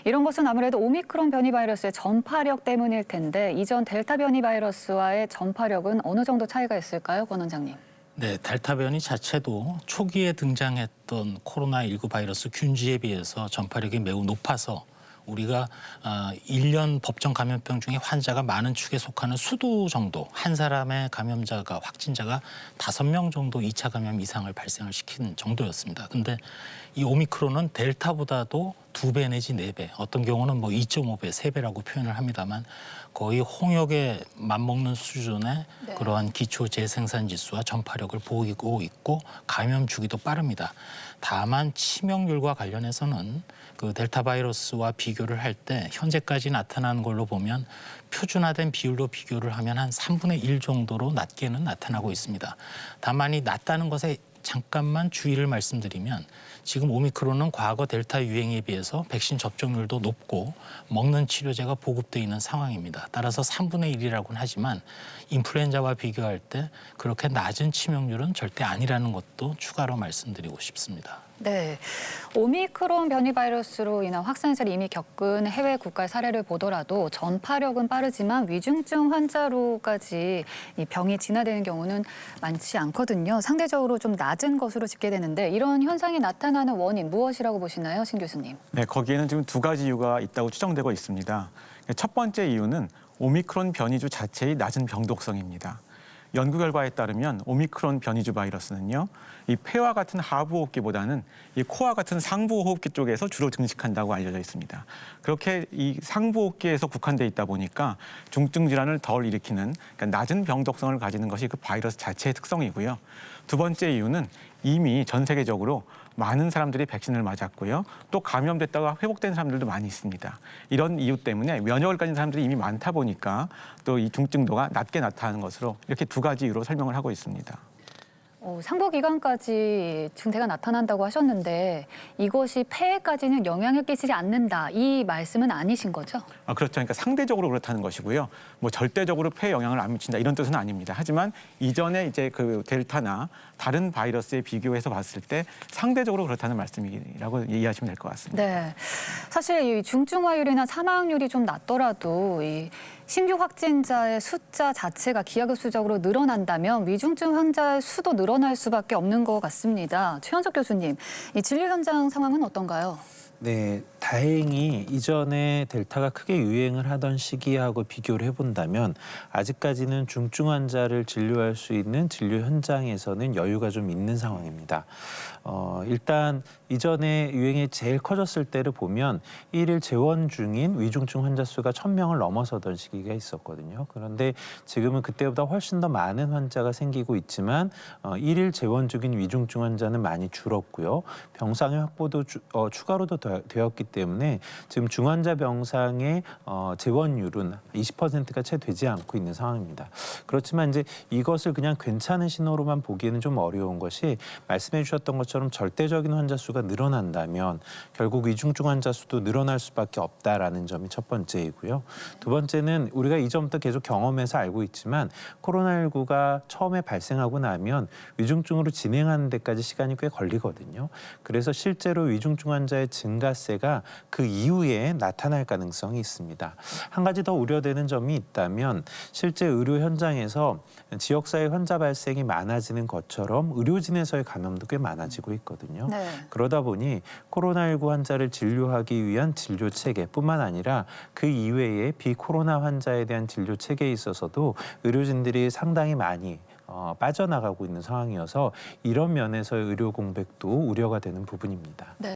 이런 것은 아무래도 오미크론 변이 바이러스의 전파력 때문일 텐데 이전 델타 변이 바이러스와의 전파력은 어느 정도 차이가 있을까요, 권 원장님? 네, 델타 변이 자체도 초기에 등장했던 코로나19 바이러스 균지에 비해서 전파력이 매우 높아서 우리가 1년 법정 감염병 중에 환자가 많은 축에 속하는 수두 정도, 한 사람의 감염자가 확진자가 5명 정도 2차 감염 이상을 발생을 시킨 정도였습니다. 근데 이 오미크론은 델타보다도 2배 내지 4배, 어떤 경우는 뭐 2.5배, 3배라고 표현을 합니다만 거의 홍역에 맞먹는 수준의 그러한 기초 재생산 지수와 전파력을 보이고 있고 감염 주기도 빠릅니다. 다만 치명률과 관련해서는 그 델타 바이러스와 비교를 할 때 현재까지 나타나는 걸로 보면 표준화된 비율로 비교를 하면 한 3분의 1 정도로 낮게는 나타나고 있습니다. 다만 이 낮다는 것에 잠깐만 주의를 말씀드리면 지금 오미크론은 과거 델타 유행에 비해서 백신 접종률도 높고 먹는 치료제가 보급돼 있는 상황입니다. 따라서 3분의 1이라고는 하지만 인플루엔자와 비교할 때 그렇게 낮은 치명률은 절대 아니라는 것도 추가로 말씀드리고 싶습니다. 네, 오미크론 변이 바이러스로 인한 확산세를 이미 겪은 해외 국가의 사례를 보더라도 전파력은 빠르지만 위중증 환자로까지 이 병이 진화되는 경우는 많지 않거든요. 상대적으로 좀 낮은 것으로 집계되는데 이런 현상이 나타나는 원인 무엇이라고 보시나요, 신 교수님? 네, 거기에는 지금 2가지 이유가 있다고 추정되고 있습니다. 첫 번째 이유는 오미크론 변이주 자체의 낮은 병독성입니다. 연구 결과에 따르면 오미크론 변이주 바이러스는요, 이 폐와 같은 하부 호흡기보다는 이 코와 같은 상부 호흡기 쪽에서 주로 증식한다고 알려져 있습니다. 그렇게 이 상부 호흡기에서 국한돼 있다 보니까 중증 질환을 덜 일으키는 그러니까 낮은 병독성을 가지는 것이 그 바이러스 자체의 특성이고요. 두 번째 이유는 이미 전 세계적으로 많은 사람들이 백신을 맞았고요. 또 감염됐다가 회복된 사람들도 많이 있습니다. 이런 이유 때문에 면역을 가진 사람들이 이미 많다 보니까 또 이 중증도가 낮게 나타나는 것으로 이렇게 2가지 이유로 설명을 하고 있습니다. 상부 기관까지 증세가 나타난다고 하셨는데 이것이 폐에까지는 영향을 끼치지 않는다. 이 말씀은 아니신 거죠? 그렇죠. 그러니까 상대적으로 그렇다는 것이고요. 뭐 절대적으로 폐에 영향을 안 미친다 이런 뜻은 아닙니다. 하지만 이전에 이제 그 델타나 다른 바이러스에 비교해서 봤을 때 상대적으로 그렇다는 말씀이라고 이해하시면 될 것 같습니다. 네, 사실 이 중증화율이나 사망률이 좀 낮더라도 이 신규 확진자의 숫자 자체가 기하급수적으로 늘어난다면 위중증 환자의 수도 늘어날 수밖에 없는 것 같습니다. 최현석 교수님, 이 진료 현장 상황은 어떤가요? 네, 다행히 이전에 델타가 크게 유행을 하던 시기하고 비교를 해본다면 아직까지는 중증 환자를 진료할 수 있는 진료 현장에서는 여유가 좀 있는 상황입니다. 일단 이전에 유행이 제일 커졌을 때를 보면 일일 재원 중인 위중증 환자 수가 1,000명을 넘어서던 시기가 있었거든요. 그런데 지금은 그때보다 훨씬 더 많은 환자가 생기고 있지만 일일 재원 중인 위중증 환자는 많이 줄었고요. 병상의 확보도 추가로도 되었기 때문에 지금 중환자 병상의 재원율은 20%가 채 되지 않고 있는 상황입니다. 그렇지만 이제 이것을 그냥 괜찮은 신호로만 보기에는 좀 어려운 것이 말씀해 주셨던 것처럼 절대적인 환자 수가 늘어난다면 결국 위중증 환자 수도 늘어날 수밖에 없다라는 점이 첫 번째이고요. 두 번째는 우리가 이전부터 계속 경험해서 알고 있지만 코로나19가 처음에 발생하고 나면 위중증으로 진행하는 데까지 시간이 꽤 걸리거든요. 그래서 실제로 위중증 환자의 증가세가 그 이후에 나타날 가능성이 있습니다. 한 가지 더 우려되는 점이 있다면 실제 의료 현장에서 지역사회 환자 발생이 많아지는 것처럼 의료진에서의 감염도 꽤 많아지고 있거든요. 네. 그러다 보니 코로나19 환자를 진료하기 위한 진료 체계뿐만 아니라 그 이외에 비코로나 환자에 대한 진료 체계에 있어서도 의료진들이 상당히 많이 빠져나가고 있는 상황이어서 이런 면에서의 의료 공백도 우려가 되는 부분입니다. 네.